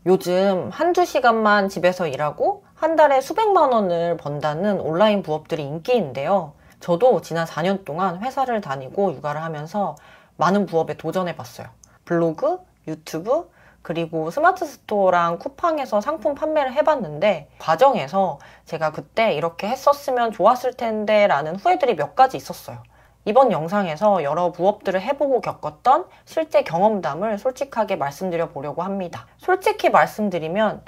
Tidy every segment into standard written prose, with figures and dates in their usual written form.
요즘 한두 시간만 집에서 일하고 한 달에 수백만 원을 번다는 온라인 부업들이 인기인데요. 저도 지난 4년 동안 회사를 다니고 육아를 하면서 많은 부업에 도전해봤어요. 블로그, 유튜브, 그리고 스마트 스토어랑 쿠팡에서 상품 판매를 해봤는데 과정에서 제가 그때 이렇게 했었으면 좋았을 텐데 라는 후회들이 몇 가지 있었어요. 이번 영상에서 여러 부업들을 해보고 겪었던 실제 경험담을 솔직하게 말씀드려 보려고 합니다. 솔직히 말씀드리면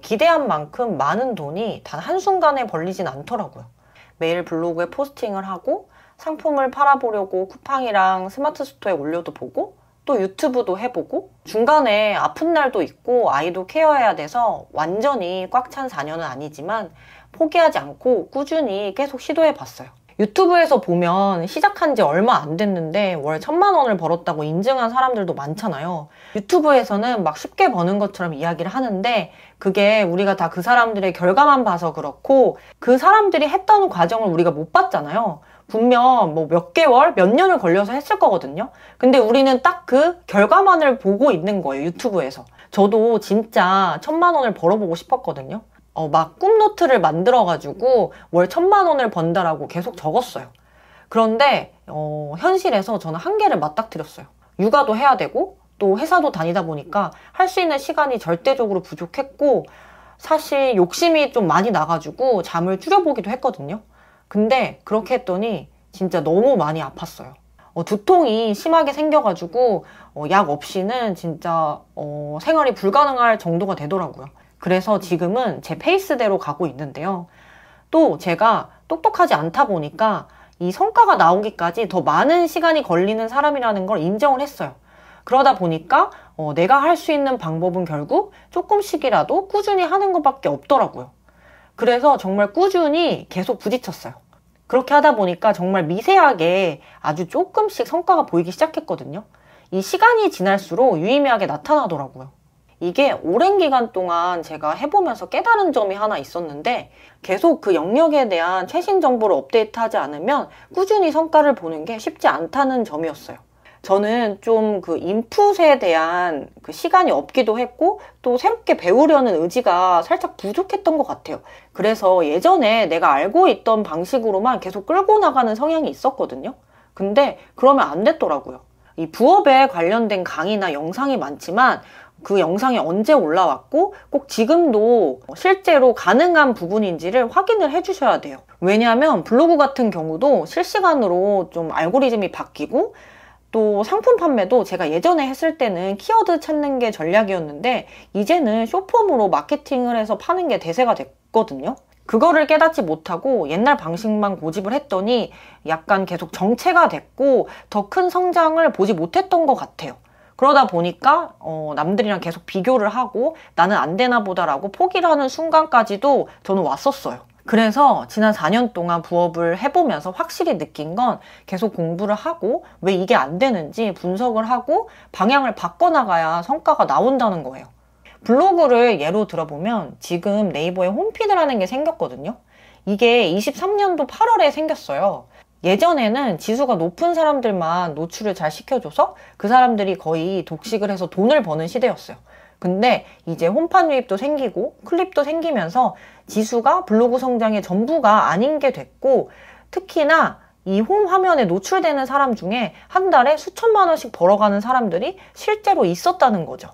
기대한 만큼 많은 돈이 단 한순간에 벌리진 않더라고요. 매일 블로그에 포스팅을 하고 상품을 팔아보려고 쿠팡이랑 스마트 스토어에 올려도 보고 또 유튜브도 해보고 중간에 아픈 날도 있고 아이도 케어해야 돼서 완전히 꽉 찬 4년은 아니지만 포기하지 않고 꾸준히 계속 시도해봤어요. 유튜브에서 보면 시작한 지 얼마 안 됐는데 월 1000만 원을 벌었다고 인증한 사람들도 많잖아요. 유튜브에서는 막 쉽게 버는 것처럼 이야기를 하는데 그게 우리가 다 그 사람들의 결과만 봐서 그렇고 그 사람들이 했다는 과정을 우리가 못 봤잖아요. 분명 뭐 몇 개월, 몇 년을 걸려서 했을 거거든요. 근데 우리는 딱 그 결과만을 보고 있는 거예요, 유튜브에서. 저도 진짜 1000만 원을 벌어보고 싶었거든요. 막 꿈노트를 만들어가지고 월 1000만 원을 번다라고 계속 적었어요. 그런데 현실에서 저는 한계를 맞닥뜨렸어요. 육아도 해야 되고 또 회사도 다니다 보니까 할 수 있는 시간이 절대적으로 부족했고 사실 욕심이 좀 많이 나가지고 잠을 줄여보기도 했거든요. 근데 그렇게 했더니 진짜 너무 많이 아팠어요. 두통이 심하게 생겨가지고 약 없이는 진짜 생활이 불가능할 정도가 되더라고요. 그래서 지금은 제 페이스대로 가고 있는데요. 또 제가 똑똑하지 않다 보니까 이 성과가 나오기까지 더 많은 시간이 걸리는 사람이라는 걸 인정을 했어요. 그러다 보니까 내가 할 수 있는 방법은 결국 조금씩이라도 꾸준히 하는 것밖에 없더라고요. 그래서 정말 꾸준히 계속 부딪혔어요. 그렇게 하다 보니까 정말 미세하게 아주 조금씩 성과가 보이기 시작했거든요. 이 시간이 지날수록 유의미하게 나타나더라고요. 이게 오랜 기간 동안 제가 해보면서 깨달은 점이 하나 있었는데 계속 그 영역에 대한 최신 정보를 업데이트하지 않으면 꾸준히 성과를 보는 게 쉽지 않다는 점이었어요. 저는 좀 그 인풋에 대한 그 시간이 없기도 했고 또 새롭게 배우려는 의지가 살짝 부족했던 것 같아요. 그래서 예전에 내가 알고 있던 방식으로만 계속 끌고 나가는 성향이 있었거든요. 근데 그러면 안 됐더라고요. 이 부업에 관련된 강의나 영상이 많지만 그 영상이 언제 올라왔고 꼭 지금도 실제로 가능한 부분인지를 확인을 해주셔야 돼요. 왜냐하면 블로그 같은 경우도 실시간으로 좀 알고리즘이 바뀌고 또 상품 판매도 제가 예전에 했을 때는 키워드 찾는 게 전략이었는데 이제는 숏폼으로 마케팅을 해서 파는 게 대세가 됐거든요. 그거를 깨닫지 못하고 옛날 방식만 고집을 했더니 약간 계속 정체가 됐고 더 큰 성장을 보지 못했던 것 같아요. 그러다 보니까 남들이랑 계속 비교를 하고 나는 안 되나 보다라고 포기를 하는 순간까지도 저는 왔었어요. 그래서 지난 4년 동안 부업을 해보면서 확실히 느낀 건 계속 공부를 하고 왜 이게 안 되는지 분석을 하고 방향을 바꿔나가야 성과가 나온다는 거예요. 블로그를 예로 들어보면 지금 네이버에 홈피드라는 게 생겼거든요. 이게 23년도 8월에 생겼어요. 예전에는 지수가 높은 사람들만 노출을 잘 시켜줘서 그 사람들이 거의 독식을 해서 돈을 버는 시대였어요. 근데 이제 홈판 유입도 생기고 클립도 생기면서 지수가 블로그 성장의 전부가 아닌 게 됐고 특히나 이 홈 화면에 노출되는 사람 중에 한 달에 수천만 원씩 벌어가는 사람들이 실제로 있었다는 거죠.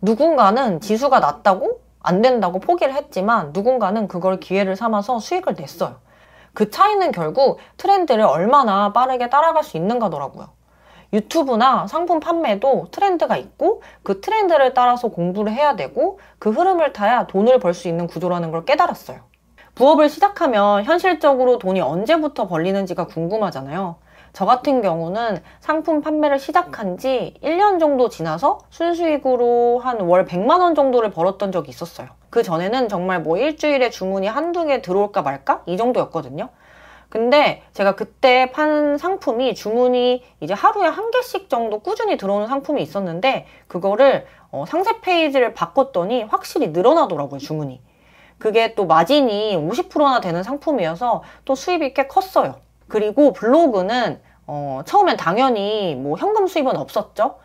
누군가는 지수가 낮다고 안 된다고 포기를 했지만 누군가는 그걸 기회를 삼아서 수익을 냈어요. 그 차이는 결국 트렌드를 얼마나 빠르게 따라갈 수 있는가더라고요. 유튜브나 상품 판매도 트렌드가 있고 그 트렌드를 따라서 공부를 해야 되고 그 흐름을 타야 돈을 벌 수 있는 구조라는 걸 깨달았어요. 부업을 시작하면 현실적으로 돈이 언제부터 벌리는지가 궁금하잖아요. 저 같은 경우는 상품 판매를 시작한 지 1년 정도 지나서 순수익으로 한 월 100만 원 정도를 벌었던 적이 있었어요. 그 전에는 정말 뭐 일주일에 주문이 한두 개 들어올까 말까? 이 정도였거든요. 근데 제가 그때 판 상품이 주문이 이제 하루에 한 개씩 정도 꾸준히 들어오는 상품이 있었는데 그거를 상세 페이지를 바꿨더니 확실히 늘어나더라고요, 주문이. 그게 또 마진이 50%나 되는 상품이어서 또 수입이 꽤 컸어요. 그리고 블로그는 처음엔 당연히 뭐 현금 수입은 없었죠.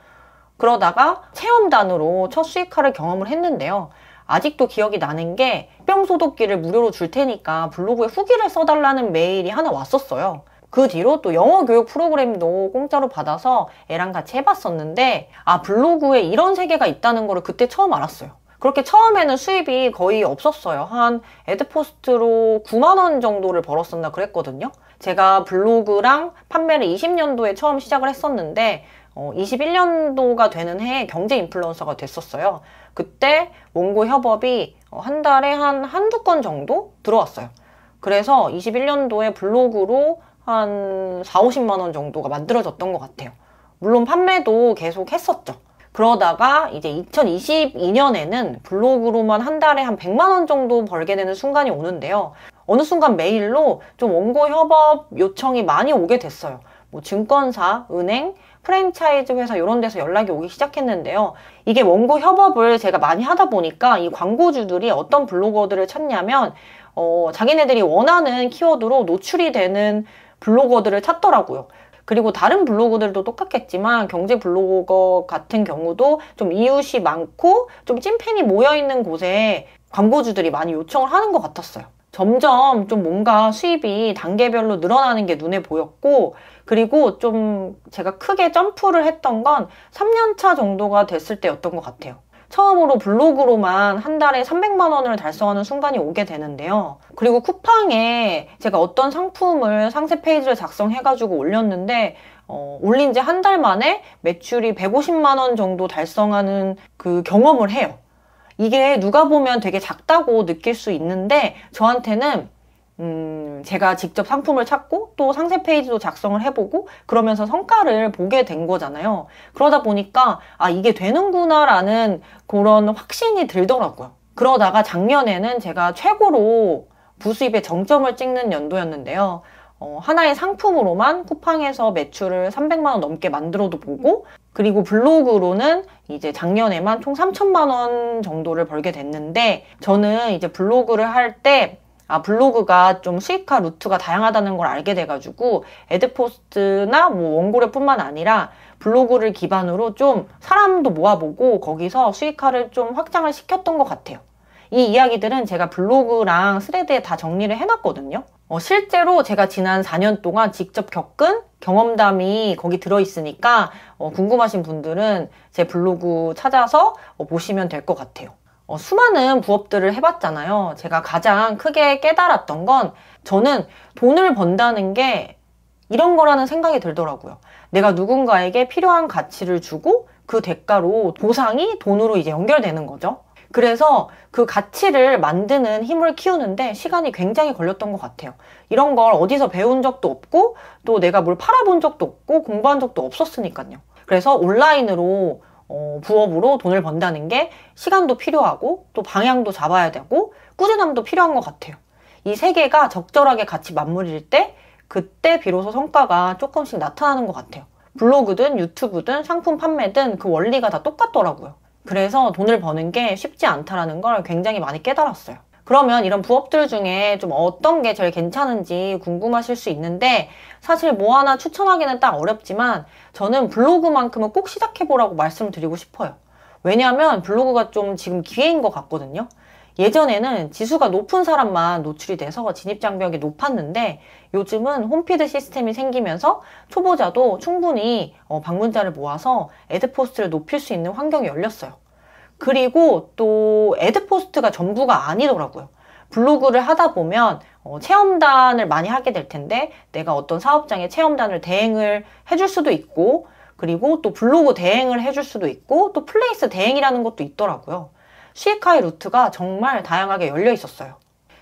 그러다가 체험단으로 첫 수익화를 경험을 했는데요. 아직도 기억이 나는 게 뿅 소독기를 무료로 줄 테니까 블로그에 후기를 써달라는 메일이 하나 왔었어요. 그 뒤로 또 영어 교육 프로그램도 공짜로 받아서 애랑 같이 해봤었는데 블로그에 이런 세계가 있다는 거를 그때 처음 알았어요. 그렇게 처음에는 수입이 거의 없었어요. 한 애드포스트로 9만 원 정도를 벌었었나 그랬거든요. 제가 블로그랑 판매를 20년도에 처음 시작을 했었는데 21년도가 되는 해에 경제 인플루언서가 됐었어요. 그때 원고 협업이 한 달에 한두 건 정도 들어왔어요. 그래서 21년도에 블로그로 한 4, 50만 원 정도가 만들어졌던 것 같아요. 물론 판매도 계속 했었죠. 그러다가 이제 2022년에는 블로그로만 한 달에 한 100만 원 정도 벌게 되는 순간이 오는데요. 어느 순간 메일로 좀 원고 협업 요청이 많이 오게 됐어요. 뭐 증권사, 은행, 프랜차이즈 회사 이런 데서 연락이 오기 시작했는데요. 이게 원고 협업을 제가 많이 하다 보니까 이 광고주들이 어떤 블로거들을 찾냐면 자기네들이 원하는 키워드로 노출이 되는 블로거들을 찾더라고요. 그리고 다른 블로그들도 똑같겠지만 경제 블로거 같은 경우도 좀 이웃이 많고 좀 찐팬이 모여있는 곳에 광고주들이 많이 요청을 하는 것 같았어요. 점점 좀 뭔가 수입이 단계별로 늘어나는 게 눈에 보였고, 그리고 좀 제가 크게 점프를 했던 건 3년차 정도가 됐을 때였던 것 같아요. 처음으로 블로그로만 한 달에 300만 원을 달성하는 순간이 오게 되는데요. 그리고 쿠팡에 제가 어떤 상품을 상세 페이지를 작성해가지고 올렸는데 올린 지 한 달 만에 매출이 150만 원 정도 달성하는 그 경험을 해요. 이게 누가 보면 되게 작다고 느낄 수 있는데 저한테는 제가 직접 상품을 찾고 또 상세 페이지도 작성을 해보고 그러면서 성과를 보게 된 거잖아요. 그러다 보니까 이게 되는구나 라는 그런 확신이 들더라고요. 그러다가 작년에는 제가 최고로 부수입의 정점을 찍는 연도였는데요. 하나의 상품으로만 쿠팡에서 매출을 300만 원 넘게 만들어도 보고, 그리고 블로그로는 이제 작년에만 총 3천만 원 정도를 벌게 됐는데, 저는 이제 블로그를 할 때 블로그가 좀 수익화 루트가 다양하다는 걸 알게 돼가지고 애드포스트나 뭐 원고료뿐만 아니라 블로그를 기반으로 좀 사람도 모아보고 거기서 수익화를 좀 확장을 시켰던 것 같아요. 이 이야기들은 제가 블로그랑 스레드에 다 정리를 해놨거든요. 실제로 제가 지난 4년 동안 직접 겪은 경험담이 거기 들어있으니까 궁금하신 분들은 제 블로그 찾아서 보시면 될 것 같아요. 수많은 부업들을 해봤잖아요. 제가 가장 크게 깨달았던 건 저는 돈을 번다는 게 이런 거라는 생각이 들더라고요. 내가 누군가에게 필요한 가치를 주고 그 대가로 보상이 돈으로 이제 연결되는 거죠. 그래서 그 가치를 만드는 힘을 키우는데 시간이 굉장히 걸렸던 것 같아요. 이런 걸 어디서 배운 적도 없고 또 내가 뭘 팔아본 적도 없고 공부한 적도 없었으니까요. 그래서 온라인으로 부업으로 돈을 번다는 게 시간도 필요하고 또 방향도 잡아야 되고 꾸준함도 필요한 것 같아요. 이 세 개가 적절하게 같이 맞물릴 때 그때 비로소 성과가 조금씩 나타나는 것 같아요. 블로그든 유튜브든 상품 판매든 그 원리가 다 똑같더라고요. 그래서 돈을 버는 게 쉽지 않다는 걸 굉장히 많이 깨달았어요. 그러면 이런 부업들 중에 좀 어떤 게 제일 괜찮은지 궁금하실 수 있는데 사실 뭐 하나 추천하기는 딱 어렵지만 저는 블로그만큼은 꼭 시작해보라고 말씀드리고 싶어요. 왜냐하면 블로그가 좀 지금 기회인 것 같거든요. 예전에는 지수가 높은 사람만 노출이 돼서 진입장벽이 높았는데 요즘은 홈피드 시스템이 생기면서 초보자도 충분히 방문자를 모아서 애드포스트를 높일 수 있는 환경이 열렸어요. 그리고 또 애드포스트가 전부가 아니더라고요. 블로그를 하다 보면 체험단을 많이 하게 될 텐데 내가 어떤 사업장에 체험단을 대행을 해줄 수도 있고 그리고 또 블로그 대행을 해줄 수도 있고 또 플레이스 대행이라는 것도 있더라고요. 수익화의 루트가 정말 다양하게 열려 있었어요.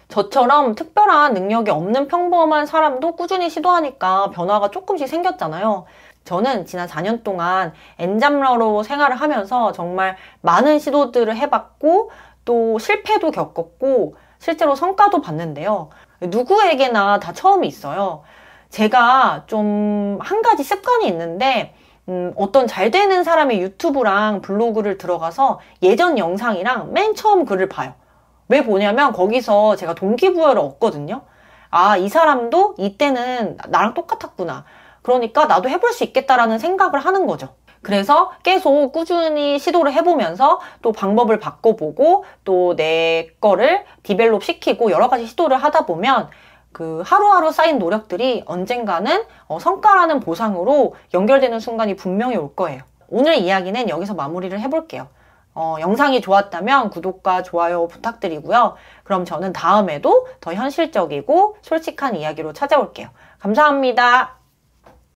저처럼 특별한 능력이 없는 평범한 사람도 꾸준히 시도하니까 변화가 조금씩 생겼잖아요. 저는 지난 4년 동안 엔잡러로 생활을 하면서 정말 많은 시도들을 해봤고 또 실패도 겪었고 실제로 성과도 봤는데요. 누구에게나 다 처음이 있어요. 제가 좀 한 가지 습관이 있는데 어떤 잘 되는 사람의 유튜브랑 블로그를 들어가서 예전 영상이랑 맨 처음 글을 봐요. 왜 보냐면 거기서 제가 동기부여를 얻거든요. 이 사람도 이때는 나랑 똑같았구나. 그러니까 나도 해볼 수 있겠다라는 생각을 하는 거죠. 그래서 계속 꾸준히 시도를 해보면서 또 방법을 바꿔보고 또 내 거를 디벨롭 시키고 여러 가지 시도를 하다 보면 그 하루하루 쌓인 노력들이 언젠가는 성과라는 보상으로 연결되는 순간이 분명히 올 거예요. 오늘 이야기는 여기서 마무리를 해볼게요. 영상이 좋았다면 구독과 좋아요 부탁드리고요. 그럼 저는 다음에도 더 현실적이고 솔직한 이야기로 찾아올게요. 감사합니다.